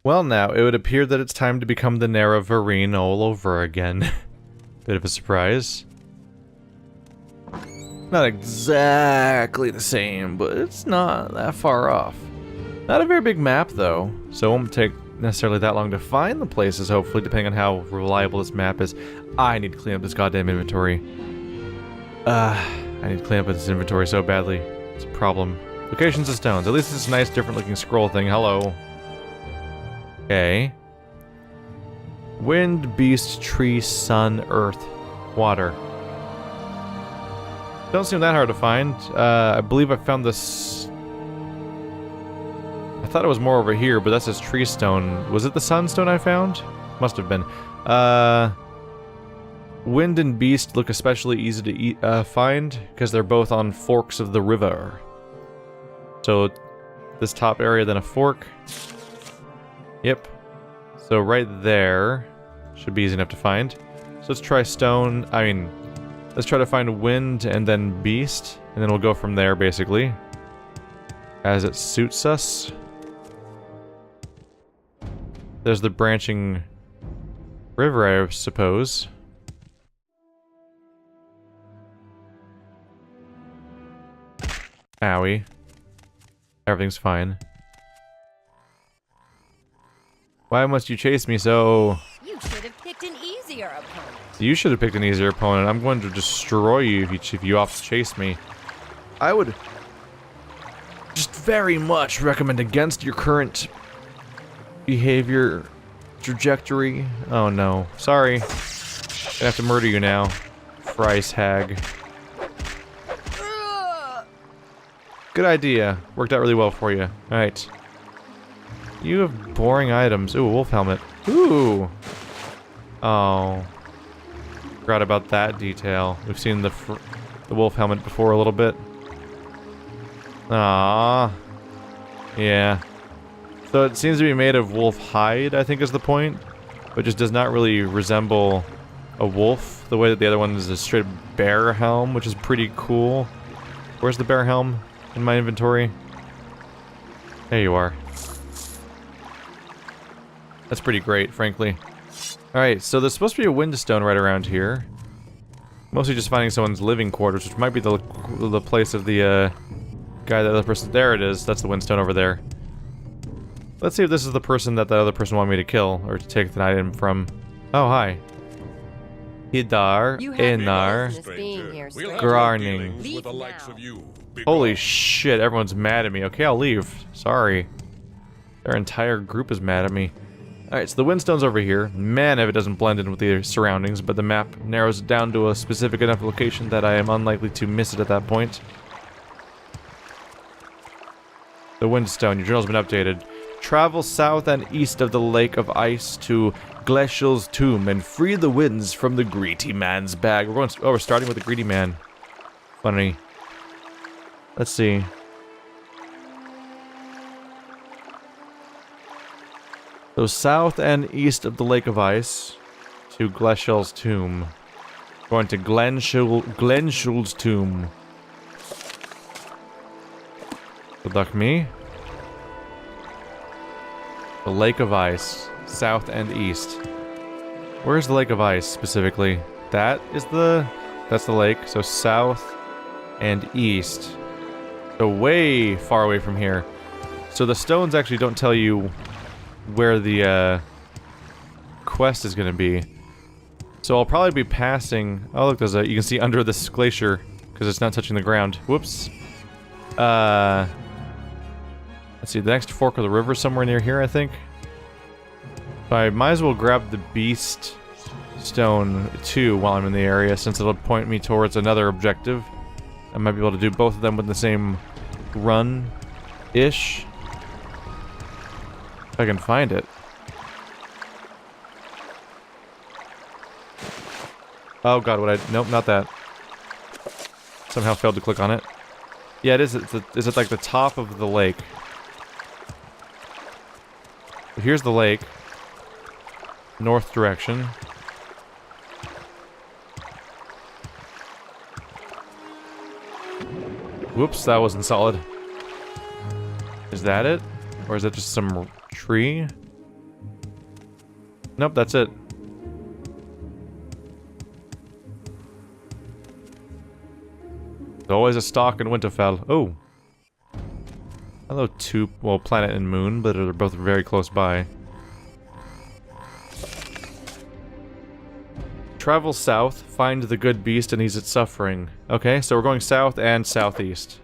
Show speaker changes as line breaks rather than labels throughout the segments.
Well now, it would appear that it's time to become the Naravarine all over again. Bit of a surprise. Not exactly the same, but it's not that far off. Not a very big map though, so it won't take necessarily that long to find the places, hopefully, depending on how reliable this map is. I need to clean up this goddamn inventory. I need to clean up this inventory so badly. It's a problem. Locations of stones. At least it's a nice different looking scroll thing. Hello. Okay. Wind, beast, tree, sun, earth, water. Don't seem that hard to find. I believe I found this... I thought it was more over here, but that says tree stone. Was it the sunstone I found? Must have been. Wind and beast look especially easy to find, because they're both on forks of the river. So, this top area, then a fork. Yep. So right there should be easy enough to find. So let's try stone. Let's try to find wind and then beast, and then we'll go from there basically, as it suits us. There's the branching river, I suppose. Owie. Everything's fine. Why must you chase me so...
You should have picked an easier opponent.
You should have picked an easier opponent. I'm going to destroy you if you off-chase me. I would just very much recommend against your current behavior trajectory. Oh no. Sorry. I have to murder you now. Thrice hag. Good idea. Worked out really well for you. Alright. You have boring items. Ooh, wolf helmet. Ooh. Oh. Forgot about that detail. We've seen the wolf helmet before a little bit. Ah. Yeah. So it seems to be made of wolf hide, I think is the point. But just does not really resemble a wolf. The way that the other one is a straight bear helm, which is pretty cool. Where's the bear helm in my inventory? There you are. That's pretty great, frankly. Alright, so there's supposed to be a windstone right around here. Mostly just finding someone's living quarters, which might be the place of the guy, the other person. There it is. That's the windstone over there. Let's see if this is the person that other person wanted me to kill, or to take the item from. Oh, hi. Hidar, Enar, Grarning. Holy shit, everyone's mad at me. Okay, I'll leave. Sorry. Their entire group is mad at me. Alright, so the windstone's over here. Man, if it doesn't blend in with the surroundings, but the map narrows it down to a specific enough location that I am unlikely to miss it at that point. The windstone, your journal's been updated. Travel south and east of the Lake of Ice to Gleshel's tomb and free the winds from the greedy man's bag. We're starting with the greedy man. Funny. Let's see. So south and east of the Lake of Ice to Gleshel's tomb. Going to Glenshul's tomb. Good luck, me. The Lake of Ice, south and east. Where's the Lake of Ice specifically? That's the lake. So south and east. So way far away from here. So the stones actually don't tell you where the quest is going to be. So I'll probably be passing. Oh look, there's you can see under this glacier because it's not touching the ground. Whoops. Let's see, the next fork of the river somewhere near here, I think. So I might as well grab the beast stone too while I'm in the area, since it'll point me towards another objective. I might be able to do both of them with the same run-ish. If I can find it. Oh god, nope, not that. Somehow failed to click on it. Yeah, it is. Is it like the top of the lake? Here's the lake. North direction. Whoops, that wasn't solid. Is that it? Or is that just some tree? Nope, that's it. There's always a stalk in Winterfell. Oh. Hello, well, planet and moon, but they're both very close by. Travel south, find the good beast and ease its suffering. Okay, so we're going south and southeast.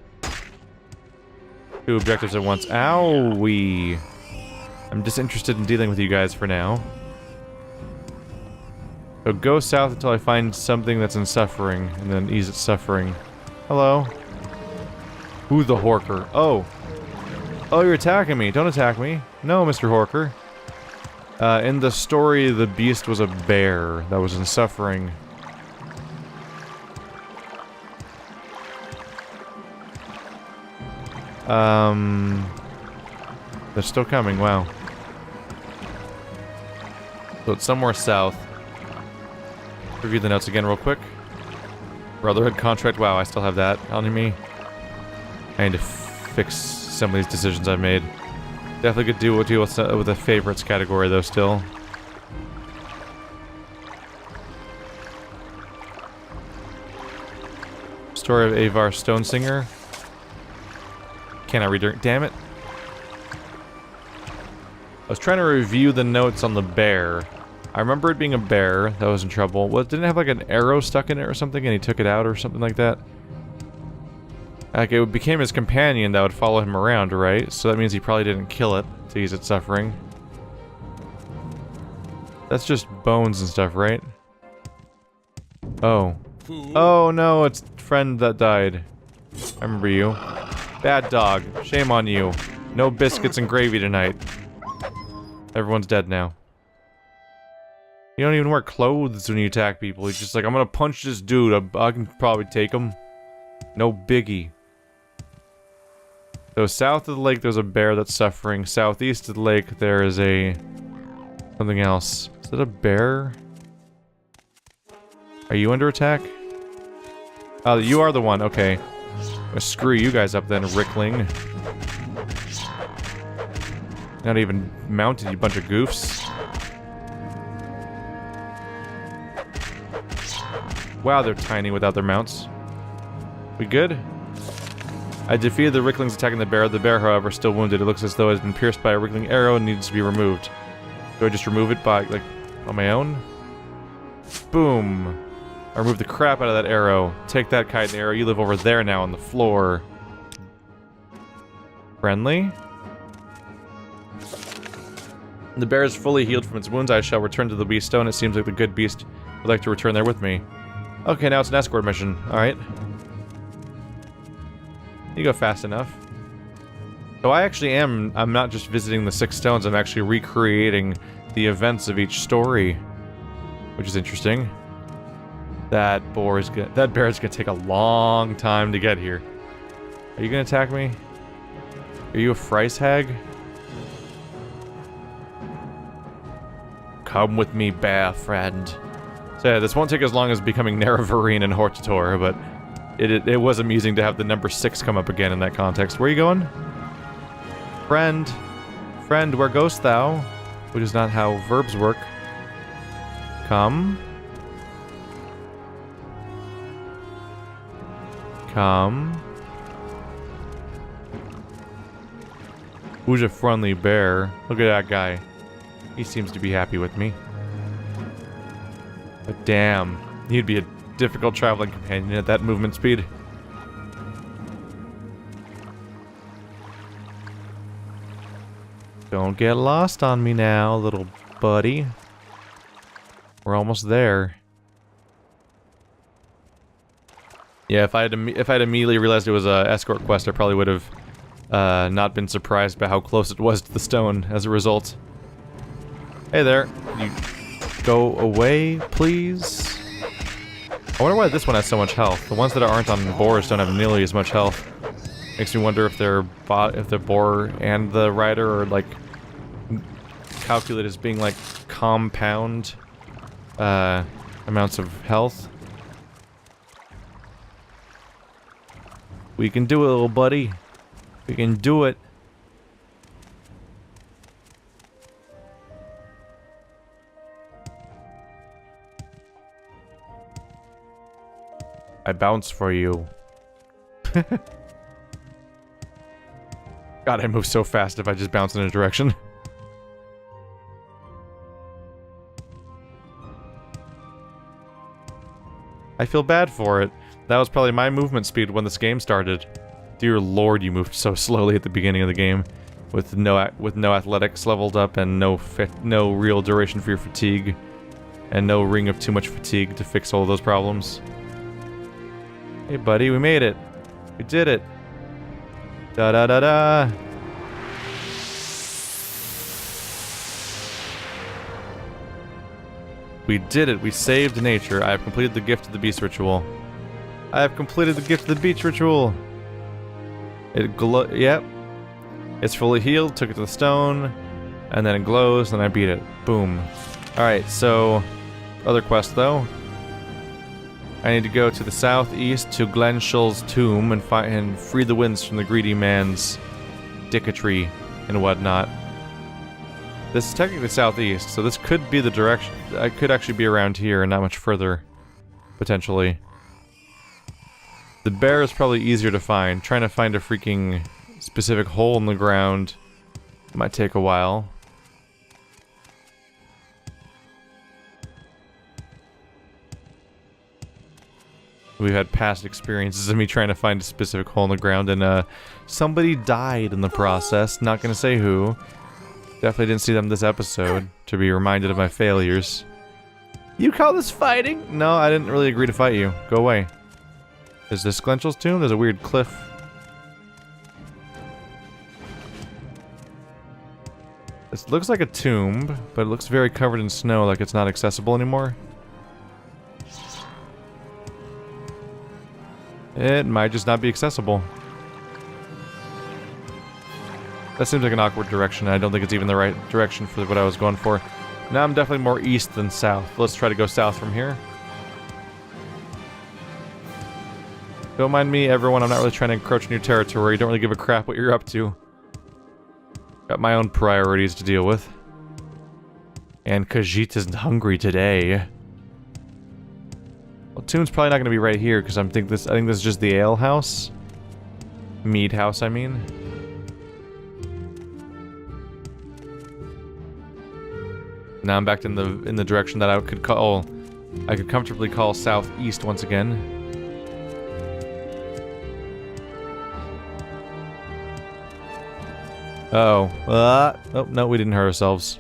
Two objectives at once. Owie! I'm disinterested in dealing with you guys for now. So go south until I find something that's in suffering, and then ease its suffering. Hello? Who the Horker? Oh! Oh, you're attacking me! Don't attack me! No, Mr. Horker. In the story, the beast was a bear that was in suffering. They're still coming, wow. So it's somewhere south. Review the notes again real quick. Brotherhood contract, wow, I still have that on me. I need to fix some of these decisions I've made. Definitely could deal with the favorites category though still. Story of Avar Stonesinger. Can't I read it? Damn it. I was trying to review the notes on the bear. I remember it being a bear that was in trouble. Well, didn't it have like an arrow stuck in it or something and he took it out or something like that? Like, it became his companion that would follow him around, right? So that means he probably didn't kill it to ease its suffering. That's just bones and stuff, right? Oh. Oh no, it's friend that died. I remember you. Bad dog. Shame on you. No biscuits and gravy tonight. Everyone's dead now. You don't even wear clothes when you attack people. You're just like, I'm gonna punch this dude. I can probably take him. No biggie. So south of the lake, there's a bear that's suffering. Southeast of the lake, there is a... something else. Is it a bear? Are you under attack? Oh, you are the one. Okay. I'm gonna screw you guys up then, Rickling. Not even mounted, you bunch of goofs. Wow, they're tiny without their mounts. We good? I defeated the Ricklings attacking the bear. The bear, however, is still wounded. It looks as though it has been pierced by a Rickling arrow and needs to be removed. Do I just remove it by, like, on my own? Boom! I removed the crap out of that arrow. Take that, kite and arrow. You live over there now on the floor. Friendly? The bear is fully healed from its wounds. I shall return to the beast stone. It seems like the good beast would like to return there with me. Okay, now it's an escort mission. Alright. You go fast enough. So I'm not just visiting the 6 stones, I'm actually recreating the events of each story. Which is interesting. That bear is gonna take a long time to get here. Are you gonna attack me? Are you a Frice hag? Come with me, bear friend. So yeah, this won't take as long as becoming Nerevarine and Hortator, but it was amusing to have the number 6 come up again in that context. Where are you going? Friend. Friend, where goest thou? Which is not how verbs work. Come. Come. Who's a friendly bear? Look at that guy. He seems to be happy with me. But damn, he'd be a difficult traveling companion at that movement speed. Don't get lost on me now, little buddy. We're almost there. Yeah, if I had immediately realized it was a escort quest, I probably would have not been surprised by how close it was to the stone as a result. Hey there, you go away, please? I wonder why this one has so much health. The ones that aren't on boars don't have nearly as much health. Makes me wonder if the boar and the rider are like calculated as being like compound amounts of health. We can do it, little buddy. We can do it. I bounce for you. God, I move so fast if I just bounce in a direction. I feel bad for it. That was probably my movement speed when this game started. Dear lord, you moved so slowly at the beginning of the game. With no athletics leveled up and no real duration for your fatigue. And no ring of too much fatigue to fix all those problems. Hey buddy, we made it. We did it. Da da da da. We did it. We saved nature. I have completed the gift of the beast ritual. I have completed the gift of the beach ritual. Yep. It's fully healed. Took it to the stone. And then it glows. And I beat it. Boom. Alright, so... Other quest, though. I need to go to the southeast to Glenshul's tomb and free the winds from the greedy man's dicketry and whatnot. This is technically southeast, so this could be the direction. I could actually be around here and not much further, potentially. The bear is probably easier to find. Trying to find a freaking specific hole in the ground might take a while. We've had past experiences of me trying to find a specific hole in the ground, and somebody died in the process. Not gonna say who. Definitely didn't see them this episode to be reminded of my failures. You call this fighting? No, I didn't really agree to fight you. Go away. Is this Glenshul's tomb? There's a weird cliff. This looks like a tomb, but it looks very covered in snow, like it's not accessible anymore. It might just not be accessible. That seems like an awkward direction. I don't think it's even the right direction for what I was going for. Now I'm definitely more east than south. Let's try to go south from here. Don't mind me, everyone. I'm not really trying to encroach in your territory. Don't really give a crap what you're up to. Got my own priorities to deal with. And Khajiit isn't hungry today. Well, Tomb's probably not going to be right here because I think this is just the ale house. Mead house, I mean. Now I'm back in the direction that I could comfortably call southeast once again. Oh, no, we didn't hurt ourselves.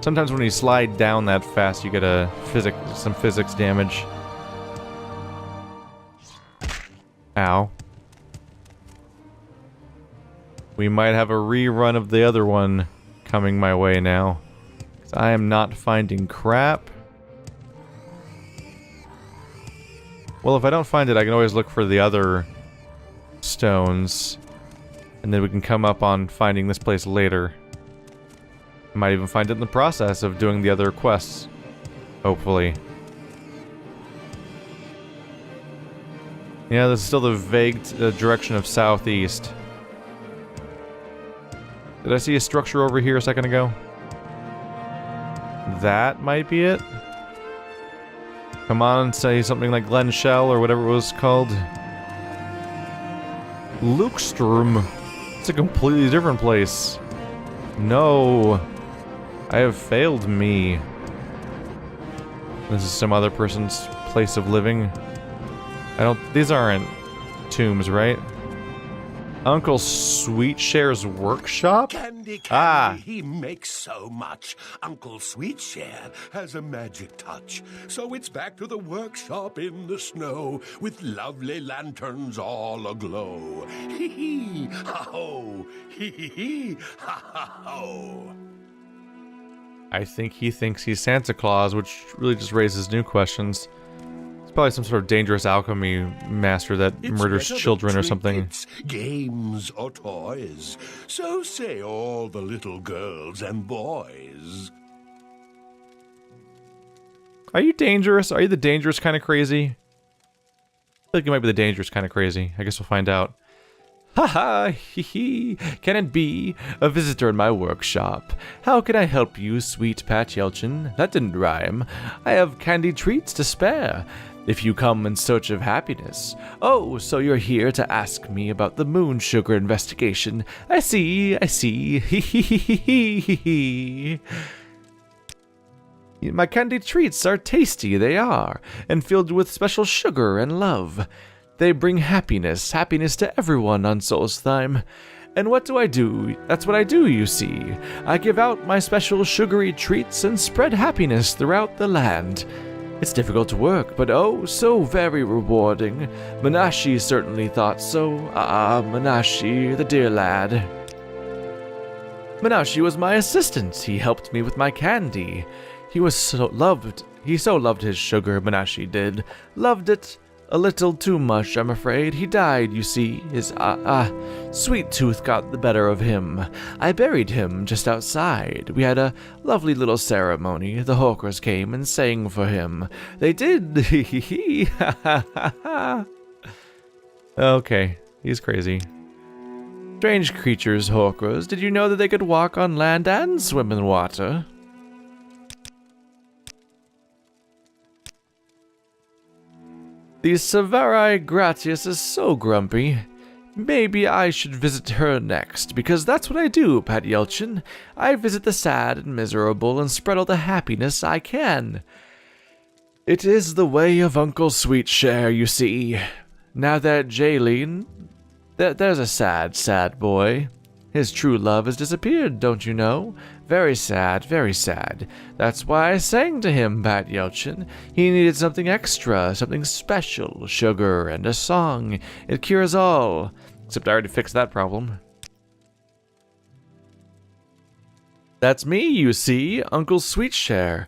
Sometimes when you slide down that fast, you get some physics damage. Ow. We might have a rerun of the other one coming my way now. 'Cause I am not finding crap. Well, if I don't find it, I can always look for the other stones. And then we can come up on finding this place later. Might even find it in the process of doing the other quests. Hopefully. Yeah, this is still the vague direction of southeast. Did I see a structure over here a second ago? That might be it. Come on, say something like Glenshul or whatever it was called. Lukestrom. It's a completely different place. No. I have failed me. This is some other person's place of living. These aren't tombs, right? Uncle Sweetshare's workshop?
Candy, he makes so much. Uncle Sweetshare has a magic touch. So it's back to the workshop in the snow with lovely lanterns all aglow. Hee hee, ha ho, hee hee hee, ha ha ho.
I think he thinks he's Santa Claus, which really just raises new questions. It's probably some sort of dangerous alchemy master that murders children or something.
Games or toys. So say all the little girls and boys.
Are you dangerous? Are you the dangerous kind of crazy? I feel like you might be the dangerous kind of crazy. I guess we'll find out. Haha, hee hee, can it be? A visitor in my workshop. How can I help you, sweet Pat Yelchin? That didn't rhyme. I have candy treats to spare. if you come in search of happiness. Oh, so you're here to ask me about the moon sugar investigation. I see. My candy treats are tasty, they are, and filled with special sugar and love. They bring happiness to everyone on Solstheim. And what do I do? That's what I do, you see. I give out my special sugary treats and spread happiness throughout the land. It's difficult to work, but oh, so very rewarding. Manashi certainly thought so. Manashi, the dear lad. Manashi was my assistant. He helped me with my candy. He so loved his sugar, Manashi did. Loved it a little too much, I'm afraid. He died, you see. His, sweet tooth got the better of him. I buried him just outside. We had a lovely little ceremony. The hawkers came and sang for him. They did. Okay, he's crazy. Strange creatures, hawkers. Did you know that they could walk on land and swim in water? The Severai Gratius is so grumpy. Maybe I should visit her next, because that's what I do, Pat Yelchin. I visit the sad and miserable and spread all the happiness I can. It is the way of Uncle Sweetshare, you see. Now that Jaylene... There's a sad boy. His true love has disappeared, don't you know? Very sad, very sad. That's why I sang to him, Pat Yelchin. He needed something extra, something special, sugar and a song. It cures all. Except I already fixed that problem. That's me, you see, Uncle Sweetshare.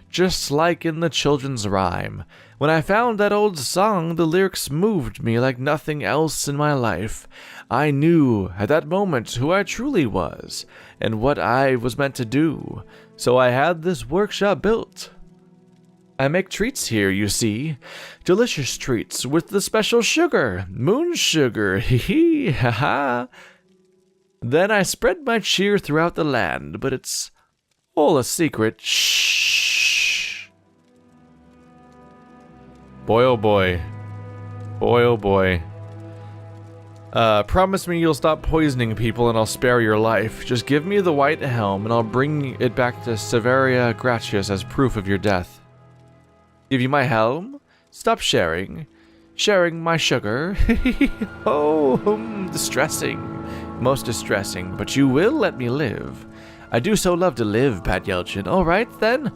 Just like in the children's rhyme. When I found that old song, the lyrics moved me like nothing else in my life. I knew at that moment who I truly was, and what I was meant to do, so I had this workshop built. I make treats here, you see. Delicious treats with the special sugar, moon sugar, hee ha ha. Then I spread my cheer throughout the land, but it's all a secret. Shh. Boy, oh boy. Boy, oh boy. Promise me you'll stop poisoning people and I'll spare your life. Just give me the white helm and I'll bring it back to Severia Gratius as proof of your death. Give you my helm? Stop sharing. Sharing my sugar? Oh, distressing. Most distressing, but you will let me live. I do so love to live, Pat Yelchin. All right, then.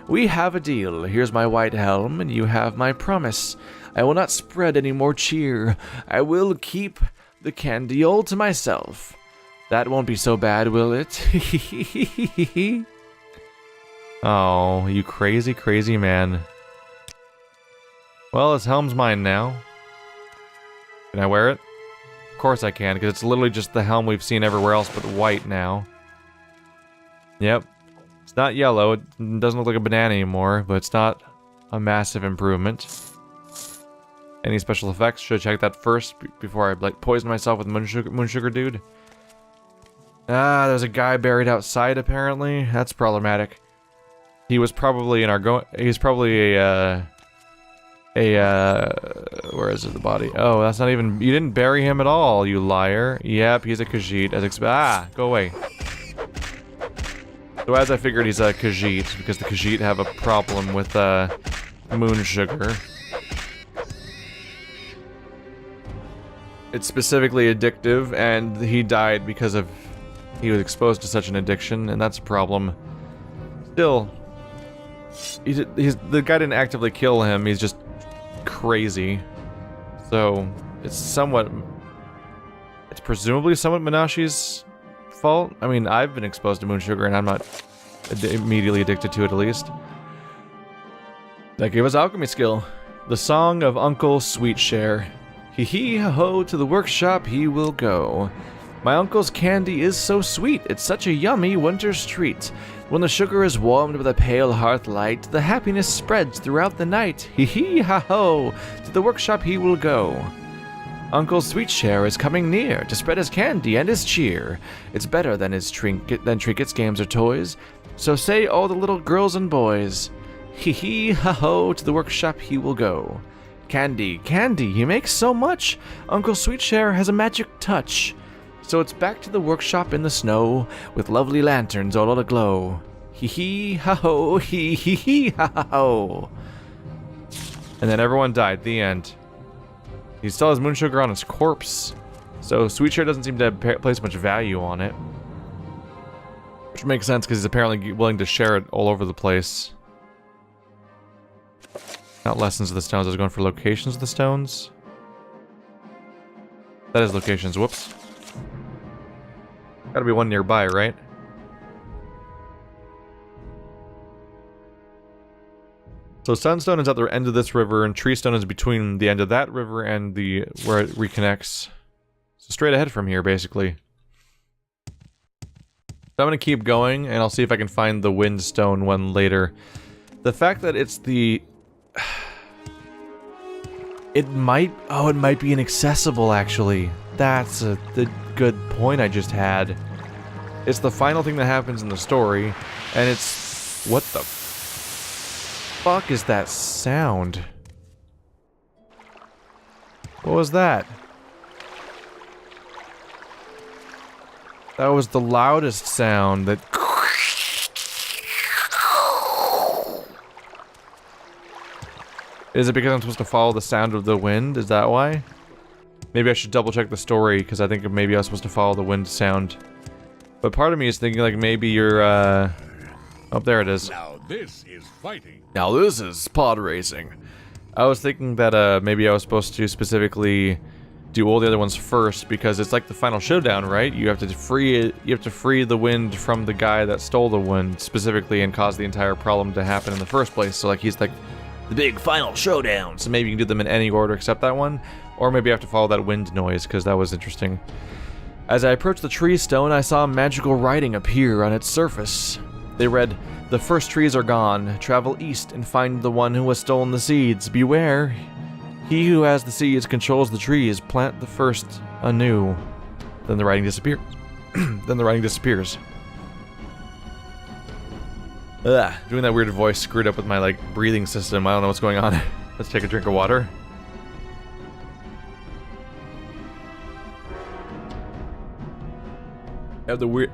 We have a deal. Here's my white helm, and you have my promise. I will not spread any more cheer. I will keep the candy all to myself. That won't be so bad, will it? Oh, you crazy, crazy man. Well, this helm's mine now. Can I wear it? Of course I can, because it's literally just the helm we've seen everywhere else but white now. Yep. It's not yellow, it doesn't look like a banana anymore, but it's not a massive improvement. Any special effects? Should check that first before I like poison myself with moon sugar dude. Ah, there's a guy buried outside apparently. That's problematic. He was probably in our he's probably where is it, the body? Oh, that's not even, you didn't bury him at all, you liar. Yep, he's a Khajiit as go away. So as I figured, he's a Khajiit, because the Khajiit have a problem with moon sugar. It's specifically addictive, and he died because of he was exposed to such an addiction, and that's a problem. Still, the guy didn't actively kill him, he's just crazy. So, it's presumably somewhat Menashe's fault. I mean, I've been exposed to moon sugar and I'm not immediately addicted to it, at least. That gave us alchemy skill. The Song of Uncle Sweetshare. Hee-hee-ho, to the workshop he will go. My uncle's candy is so sweet, it's such a yummy winter's treat. When the sugar is warmed with a pale hearth light, the happiness spreads throughout the night. Hee-hee-ha-ho, to the workshop he will go. Uncle Sweetshare is coming near to spread his candy and his cheer. It's better than his trinkets, games, or toys. So say all the little girls and boys. Hee hee ha ho, to the workshop he will go. Candy, candy, he makes so much. Uncle Sweetshare has a magic touch. So it's back to the workshop in the snow, with lovely lanterns all aglow. Hee hee ha ho, hee hee hee ha ha ho. And then everyone died, the end. He still has moon sugar on his corpse, so Sweetshare doesn't seem to place much value on it. Which makes sense, because he's apparently willing to share it all over the place. Not lessons of the stones, I was going for locations of the stones. That is locations, whoops. Gotta be one nearby, right? So Sunstone is at the end of this river, and Treestone is between the end of that river and the where it reconnects. So straight ahead from here, basically. So I'm gonna keep going, and I'll see if I can find the Windstone one later. The fact that it's the... It might be inaccessible, actually. That's the good point I just had. It's the final thing that happens in the story, and it's... What the fuck is that sound? What was that? That was the loudest sound that... Is it because I'm supposed to follow the sound of the wind? Is that why? Maybe I should double check the story, because I think maybe I was supposed to follow the wind sound. But part of me is thinking like maybe you're, Oh, there it is.
Now this is fighting.
Now this is pod racing. I was thinking that maybe I was supposed to specifically do all the other ones first, because it's like the final showdown, right? You have to free it, you have to free the wind from the guy that stole the wind specifically and cause the entire problem to happen in the first place. So like he's like the big final showdown. So maybe you can do them in any order except that one, or maybe I have to follow that wind noise, because that was interesting. As I approached the tree stone, I saw magical writing appear on its surface. They read, "The first trees are gone. Travel east and find the one who has stolen the seeds. Beware. He who has the seeds controls the trees. Plant the first anew." Then the writing disappears. Then the writing disappears. Ugh, doing that weird voice screwed up with my, like, breathing system. I don't know what's going on. Let's take a drink of water. I have the weird...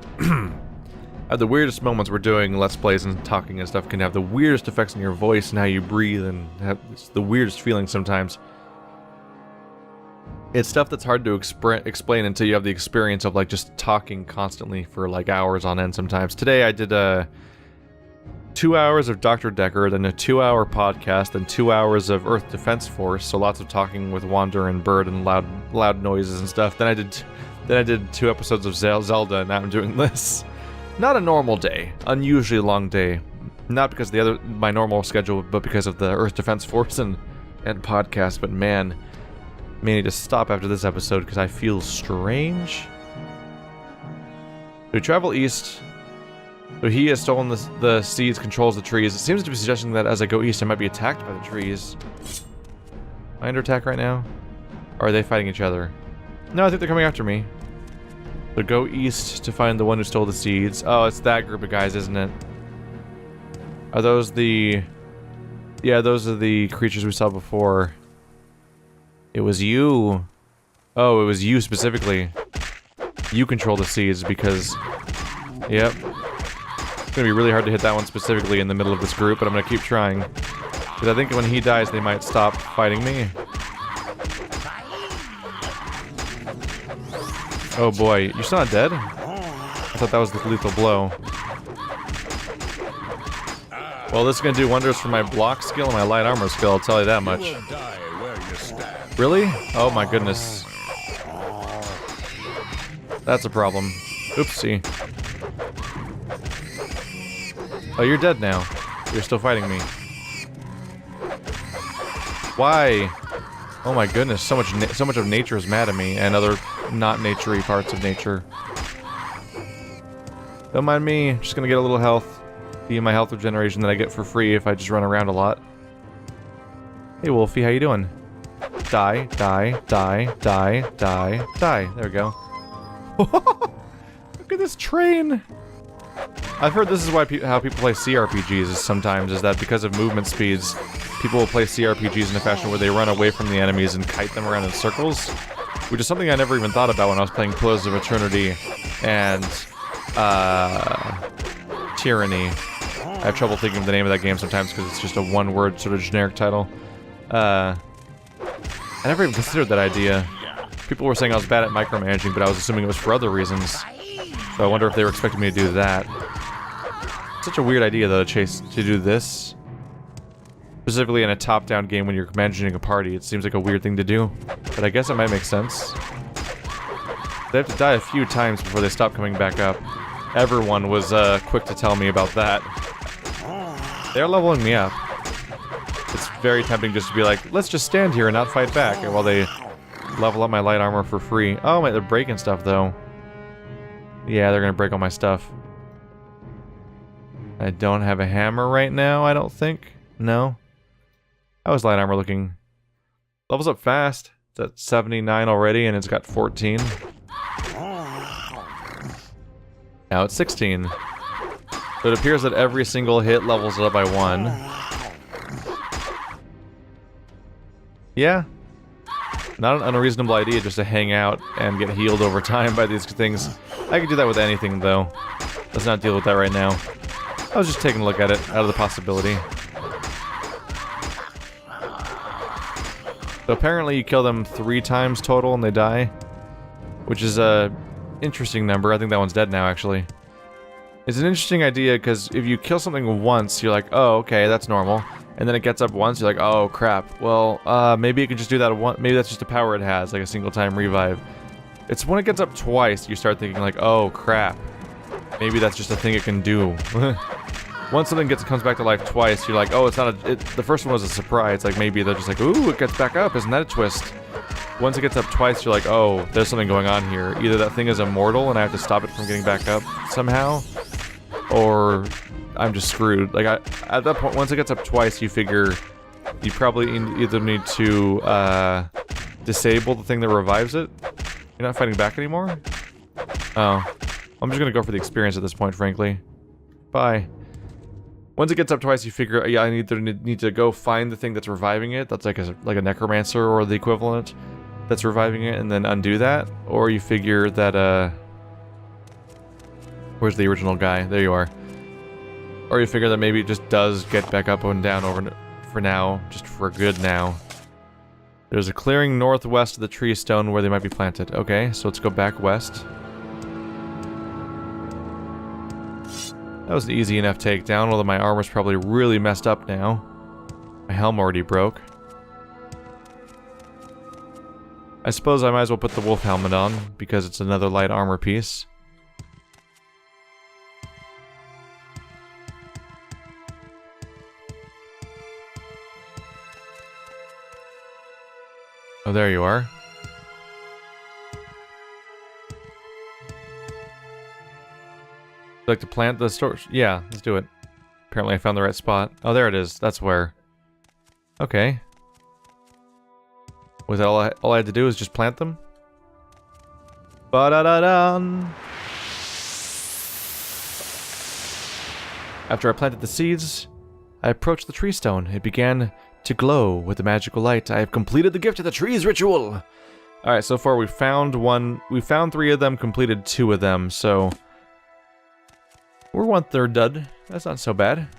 At the weirdest moments we're doing Let's Plays and talking and stuff can have the weirdest effects on your voice and how you breathe, and have the weirdest feelings sometimes. It's stuff that's hard to explain until you have the experience of like just talking constantly for like hours on end sometimes. Today I did 2 hours of Dr. Decker, then a 2-hour podcast, then 2 hours of Earth Defense Force, so lots of talking with Wander and Bird and loud noises and stuff. Then I did 2 episodes of Zelda, and now I'm doing this. Not a normal day, unusually long day. Not because of my normal schedule, but because of the Earth Defense Force and podcast. But man, may need to stop after this episode because I feel strange. We travel east. So he has stolen the seeds, controls the trees. It seems to be suggesting that as I go east, I might be attacked by the trees. Am I under attack right now? Or are they fighting each other? No, I think they're coming after me. So go east to find the one who stole the seeds. Oh, it's that group of guys, isn't it? Are those the... Yeah, those are the creatures we saw before. It was you. Oh, it was you specifically. You control the seeds because... Yep. It's gonna be really hard to hit that one specifically in the middle of this group, but I'm gonna keep trying. Because I think when he dies, they might stop fighting me. Oh boy, you're still not dead? I thought that was the lethal blow. Well, this is gonna do wonders for my block skill and my light armor skill, I'll tell you that much. Really? Oh my goodness. That's a problem. Oopsie. Oh, you're dead now. You're still fighting me. Why? Oh my goodness, so much of nature is mad at me, and other not nature-y parts of nature. Don't mind me, I'm just gonna get a little health. Be my health regeneration that I get for free if I just run around a lot. Hey Wolfie, how you doing? Die, die, die, die, die, die. There we go. Look at this train! I've heard this is why how people play CRPGs sometimes, is that because of movement speeds, people will play CRPGs in a fashion where they run away from the enemies and kite them around in circles, which is something I never even thought about when I was playing Pillars of Eternity and Tyranny. I have trouble thinking of the name of that game sometimes because it's just a one-word sort of generic title. I never even considered that idea. People were saying I was bad at micromanaging, but I was assuming it was for other reasons. So I wonder if they were expecting me to do that. Such a weird idea, though, to do this. Specifically in a top-down game when you're managing a party, it seems like a weird thing to do. But I guess it might make sense. They have to die a few times before they stop coming back up. Everyone was quick to tell me about that. They're leveling me up. It's very tempting just to be like, let's just stand here and not fight back, while they level up my light armor for free. Oh, they're breaking stuff, though. Yeah, they're gonna break all my stuff. I don't have a hammer right now, I don't think. No. How is light armor looking? Levels up fast. It's at 79 already, and it's got 14. Now it's 16. So it appears that every single hit levels it up by 1. Yeah. Not an unreasonable idea just to hang out and get healed over time by these things. I could do that with anything, though. Let's not deal with that right now. I was just taking a look at it, out of the possibility. So apparently you kill them 3 times total and they die. Which is a interesting number. I think that one's dead now, actually. It's an interesting idea, because if you kill something once, you're like, oh, okay, that's normal. And then it gets up once, you're like, oh, crap. Well, maybe it can just do that once. Maybe that's just a power it has, like a single-time revive. It's when it gets up twice, you start thinking like, oh, crap. Maybe that's just a thing it can do. Once something comes back to life twice, you're like, oh, it's not the first one was a surprise. Like, maybe they're just like, ooh, it gets back up. Isn't that a twist? Once it gets up twice, you're like, oh, there's something going on here. Either that thing is immortal and I have to stop it from getting back up somehow, or I'm just screwed. Like, at that point, once it gets up twice, you figure you probably either need to disable the thing that revives it. You're not fighting back anymore? Oh. I'm just gonna go for the experience at this point, frankly. Bye. Once it gets up twice, you figure, yeah, I need to go find the thing that's reviving it. That's like a necromancer or the equivalent that's reviving it, and then undo that. Or you figure that, where's the original guy? There you are. Or you figure that maybe it just does get back up and down for now, just for good now. There's a clearing northwest of the tree stone where they might be planted. Okay, so let's go back west. That was an easy enough takedown, although my armor's probably really messed up now. My helm already broke. I suppose I might as well put the wolf helmet on, because it's another light armor piece. Oh, there you are. Like to plant the storage? Yeah, let's do it. Apparently I found the right spot. Oh, there it is. That's where. Okay. Was that all I had to do is just plant them? Ba-da-da-dun! After I planted the seeds, I approached the tree stone. It began to glow with the magical light. I have completed the gift of the trees ritual! Alright, so far we found 3 of them, completed 2 of them, so... we're 1/3 done. That's not so bad.